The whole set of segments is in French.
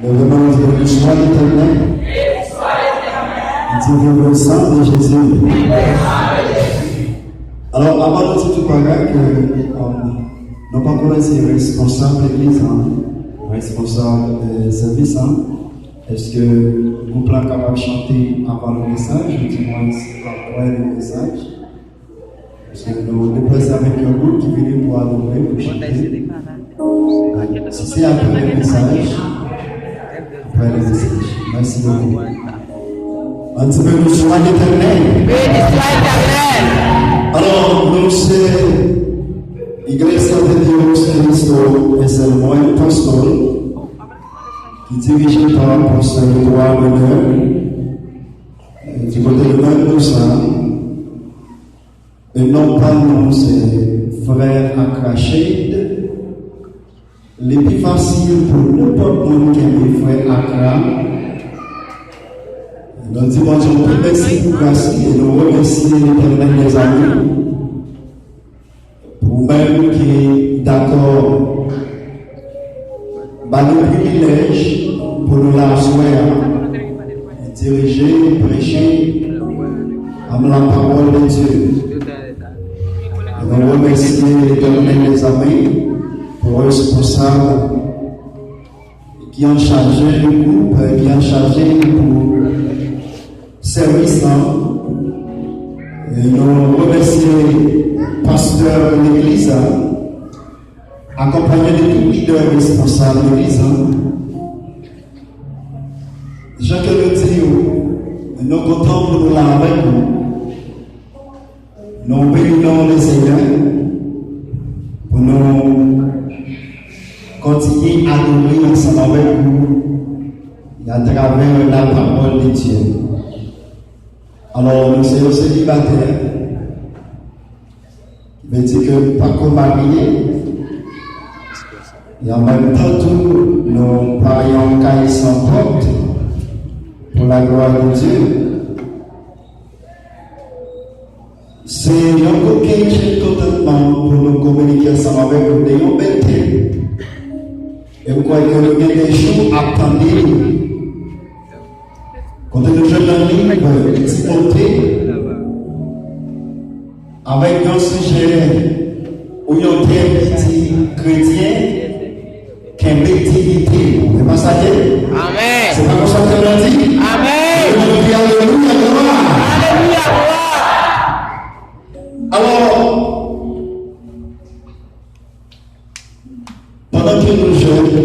Le nom de soit l'éternel. Dieu le sang de Jésus. Alors, avant de dire tout pareil, nous ne pouvons pas être responsables de l'église, responsables de service. Est-ce que vous pouvez capable chanter avant le message ou du moins après le message? Parce que nous déplaçons avec un groupe qui vient pour adorer, pour chanter. Si c'est après le message, merci beaucoup. Un petit peu nous soins l'éternel. Alors, nous sommes l'Église de Dieu Christ et seulement un pasteur qui est dirigé par l'apôtre Édouard Bonheur. Du côté de même nous sommes. Et non pas nous, c'est frère Akrachid. Les plus faciles pour n'importe qui est mes frères Akra. Nous disons bonjour, merci pour grâce et nous remercions l'éternel des amis. Pour même qui est d'accord, le privilège pour nous la diriger, prêcher à la parole de Dieu. Nous remercions l'éternel des amis pour les responsables qui ont chargé le groupe, qui ont chargé pour service. Et nous remercions le pasteur de l'église, accompagné de tous les leaders responsables de l'église. Jacques le dit, nous comptons pour nous là avec vous. Nous bénissons le Seigneur pour nous continuer à adorer ensemble avec vous à travers la parole de Dieu. Alors, nous sommes célibataires. Il veut dire que pas qu'on marié. Et en même temps, nous parions qu'à sans porte pour la gloire de Dieu. C'est un coquin qui est totalement pour nous communiquer ensemble avec vous. Nous bêtes. Et vous croyez que nous avons des jours à attendre. Quand nous jeunes en ligne, Timothée, avec un sujet où il y a un thème qui dit Kretyen Kenbe diyitew. C'est pas ça? Amen. C'est pas comme ça que l'on dit? Amen. Alléluia, gloire. Alléluia, gloire. Alors, pendant que nous jeunes,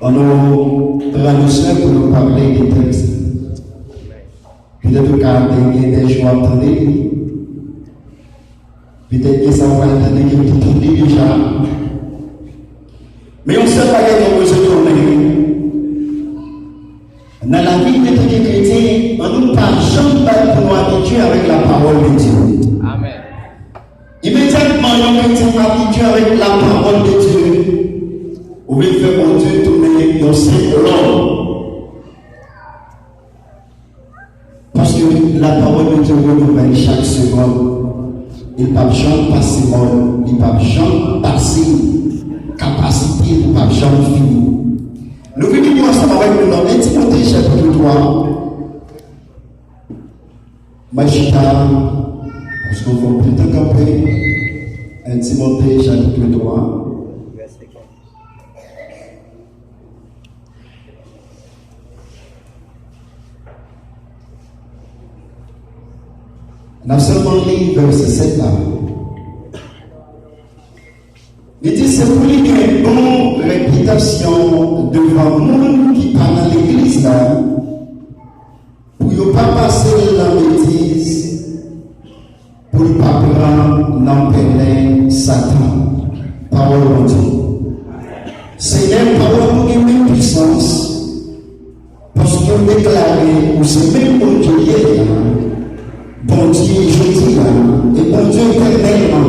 on nous traduisons pour nous parler des textes. Peut-être qu'il y a des jours à attendre. Peut-être que ça va attendre que vous tournez déjà. Mais on ne sait pas que nous besoin de tourner. Dans la vie de tous les chrétiens, on ne peut pas jamais pour nous habituer avec la parole de Dieu. Amen. Immédiatement, nous chrétiens habitués avec la parole de Dieu. Vous pouvez faire mon Dieu tourner dans ces l'homme. Parce que la parole de Dieu renouvelle chaque seconde. Il ne peut jamais passer mort. Il ne peut jamais passer capacité. Il ne peut jamais finir. Nous venons ensemble avec le nom de Timothée chapitre 3. Machita, parce qu'on va plus de camper. 1 Timothée chapitre 3. On a seulement lu verset 7 là. Il dit c'est pour lui qu'il y a une bonne réputation devant nous qui parlent dans l'église là, pour ne pas passer la bêtise, pour ne pas prendre l'empêler Satan. Parole de Dieu. C'est une parole qui a une puissance, parce qu'on déclare que c'est même pour Dieu. Bon Dieu, je dis là, et bon Dieu éternellement.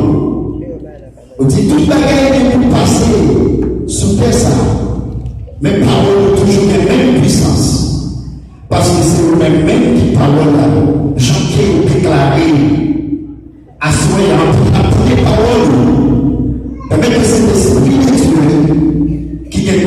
On dit tout bagaille pour passer sous terre ça. Mais parole toujours la même puissance. Parce que c'est le même qui parle là. Jean qui est déclaré à soigner pour les paroles. Permet que cet esprit de Dieu qui est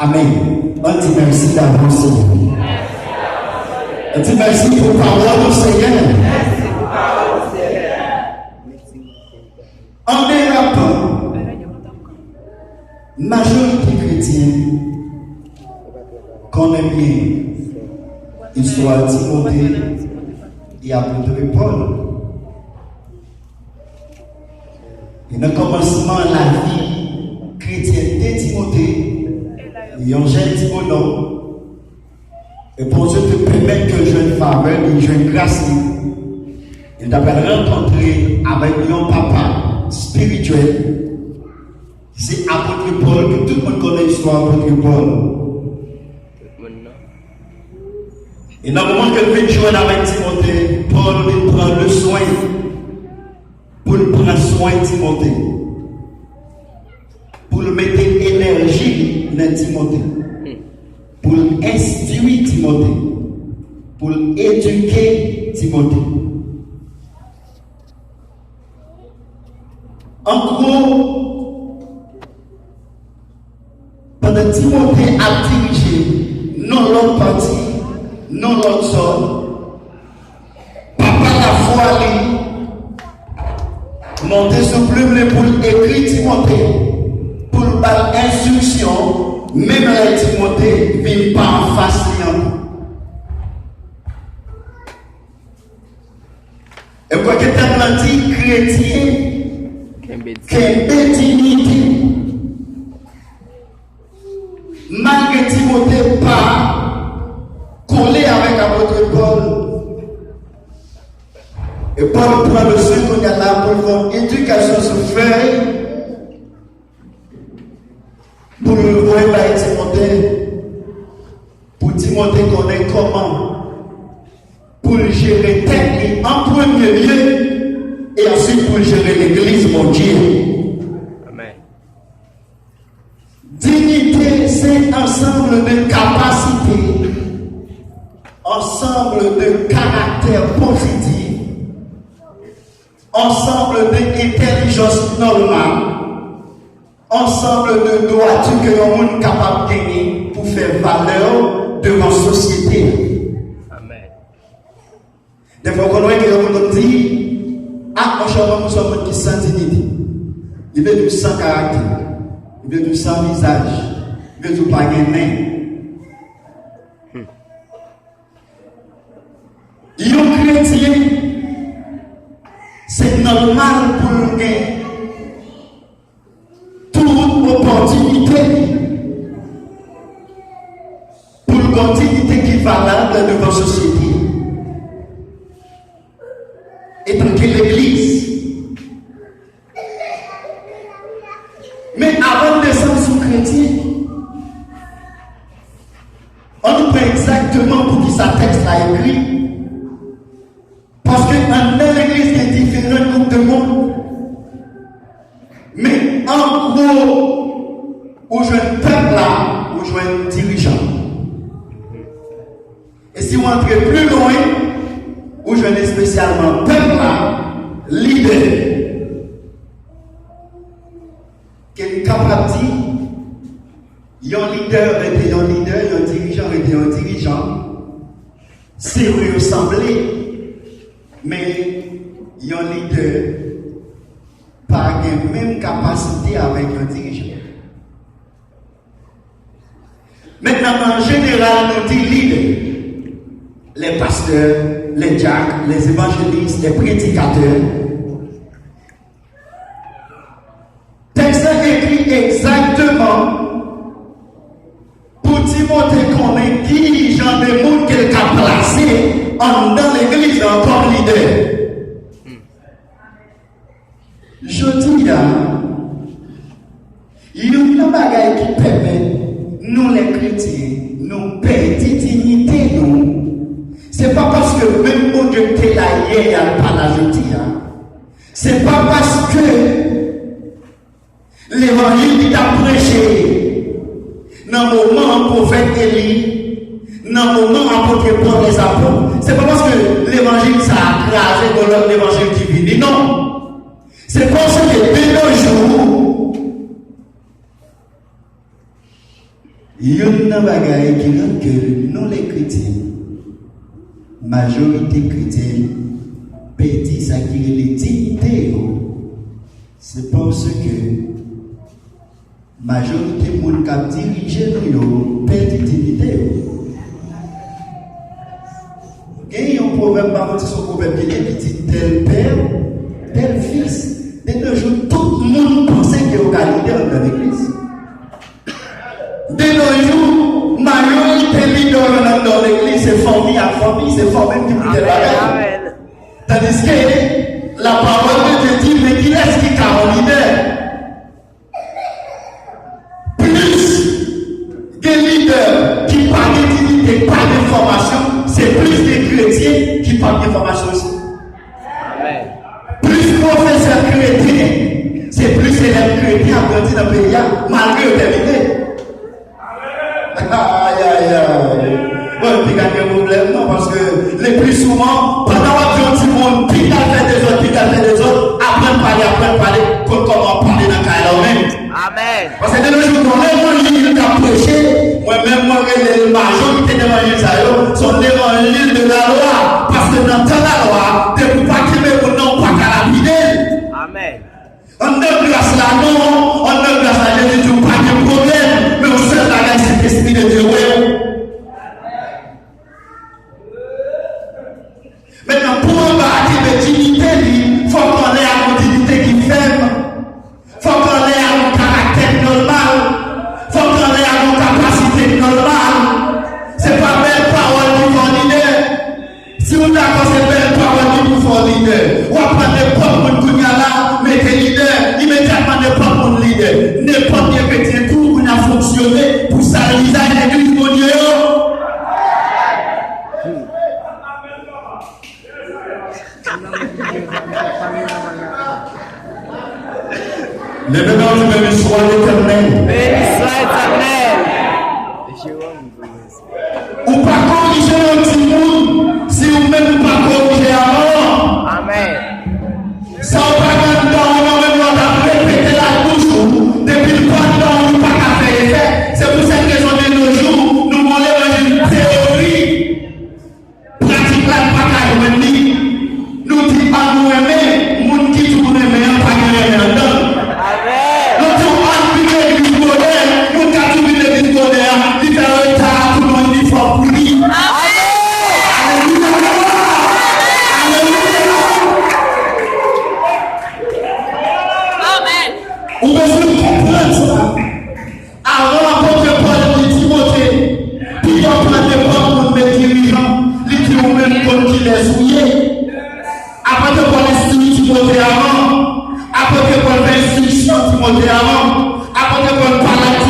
Amen. On dit merci d'avance, Seigneur. On dit merci pour la parole du Seigneur. En dérapant, majorité chrétienne connaît bien l'histoire de Timothée et apôtre Paul. Et dans le commencement de la vie chrétienne de Timothée, il y a un jeune Timothée. Et pour Dieu te permettre que jeune faveur, une jeune grâce, il t'a rencontré avec un papa spirituel. C'est apôtre Paul, que tout le monde connaît l'histoire d'apôtre Paul. Et dans le moment que le joindre avec Timothée, Paul il prend le soin pour prendre soin de Timothée. Pour mettre énergie dans Timothée. Pour instruire Timothée. Pour éduquer Timothée. En gros, pendant Timothée a dirigé non l'autre partie, non l'autre sol, papa la foi monter sur plume pour écrire Timothée, pour faire instruction, même la Timothée ne vient pas en face de nous. Et quoi que tu as dit, chrétien, Kenbe dignité. Malgré Timothée pas collé avec apôtre Paul. Et Paul prend le soin qu'on a là pour faire éducation sur feuille. Pour le voir par Timothée. Pour Timothée connaît comment. Pour gérer technique en premier lieu. Et ensuite pour gérer l'église, mon Dieu. Amen. Dignité, c'est ensemble de capacités, ensemble de caractère positif, ensemble d'intelligence normale, ensemble de droiture que le monde est capable de gagner pour faire valeur devant la société. Amen. Des fois, on voit que le monde dit, ah, mon cher, nous sommes qui sans dignité. Il veut du sans caractère. Il veut du sans visage. Il veut du pas gagner. Il y a un chrétien. C'est normal pour nous gagner toute opportunité pour une dignité qui est valable devant la société. Et pour que l'église. Mais avant de descendre sous chrétien, on nous prend exactement pour qui sa texte a écrit. Parce que dans l'église, il y a différents groupes de monde. Mais en gros, où je un peuple là, où je un dirigeant. Et si on entre plus loin, où je ai spécialement peuple là, leader, qui est capable de dire, il y a un leader, il y a un leader, il y a un dirigeant, il y a un dirigeant, c'est ressembler, mais il y a un leader, pas la même capacité avec un dirigeant. Maintenant, en général, on dit leader, les pasteurs, les diacres, les évangélistes, les prédicateurs. Texte écrit exactement pour Timothée qu'on est qui genre de monde qu'il a placé dans l'église comme leader. Je dis là, il y a une bagaille qui permet nous les chrétiens, nous perdre dignité nous. C'est pas parce que même mon Dieu t'es là hier, il n'y a pas la jeudi. C'est pas parce que l'évangile t'a prêché dans le moment prophète Élie, dans le moment apôtre Paul les apôtres. C'est pas parce que l'évangile ça a crasé dans l'évangile qui vit. Non. C'est parce que de nos jours, Il y a une bagaille qui rend que nous les chrétiens, majorité chrétienne, petit ça qui est les diyitew. C'est parce que majorité de monde qui dirige nous perdent diyitew. Il y a un proverbe, c'est un proverbe qui dit tel père, tel fils. De nos jours, tout le monde pensait qu'il y a un leader dans l'église. De nos jours, majorité leader dans l'église, c'est famille à famille, c'est famille qui peut être. Tandis que la parole de Dieu dit, mais qui est-ce qui est un leader? Plus des leaders qui parlent d'utilité, pas d'information, c'est plus des chrétiens qui parlent d'information aussi. Amen. Plus professeurs chrétiens, c'est plus élèves chrétiens grandis dans le pays, malgré le terminé. Aïe, aïe, aïe. Bon, il y a un problème, non, parce que les plus souvent, pendant que tu monde, puis t'as fait des autres, apprendre à parler, comment parler dans le cas même. Amen. Parce que de nos jours, quand même, l'île d'approcher, moi-même, moi, les majorités de l'évangile, sont l'évangile de la loi. Parce que dans la loi, tu ne peux pas quitter pour non pas calabider. Amen. On ne place là, non, on ne place là, je dis pas de problème, mais on sait la c'est l'esprit de Dieu. Maintenant, pour embarquer de dignité, il faut qu'on ait une dignité qui ferme. Il faut qu'on ait un caractère normal. Il faut qu'on ait une capacité normale. Ce n'est pas belle parole qui font leader. Si vous d'accord, c'est belle parole qui vous font leader. Ou après n'importe qui là, mettez leader, immédiatement n'importe qui leader. N'importe qui chrétien tout qui a fonctionné pour salariser l'église de Dieu. Le mélange de béni soit l'éternel. Béni soit l'éternel. Ou pas corriger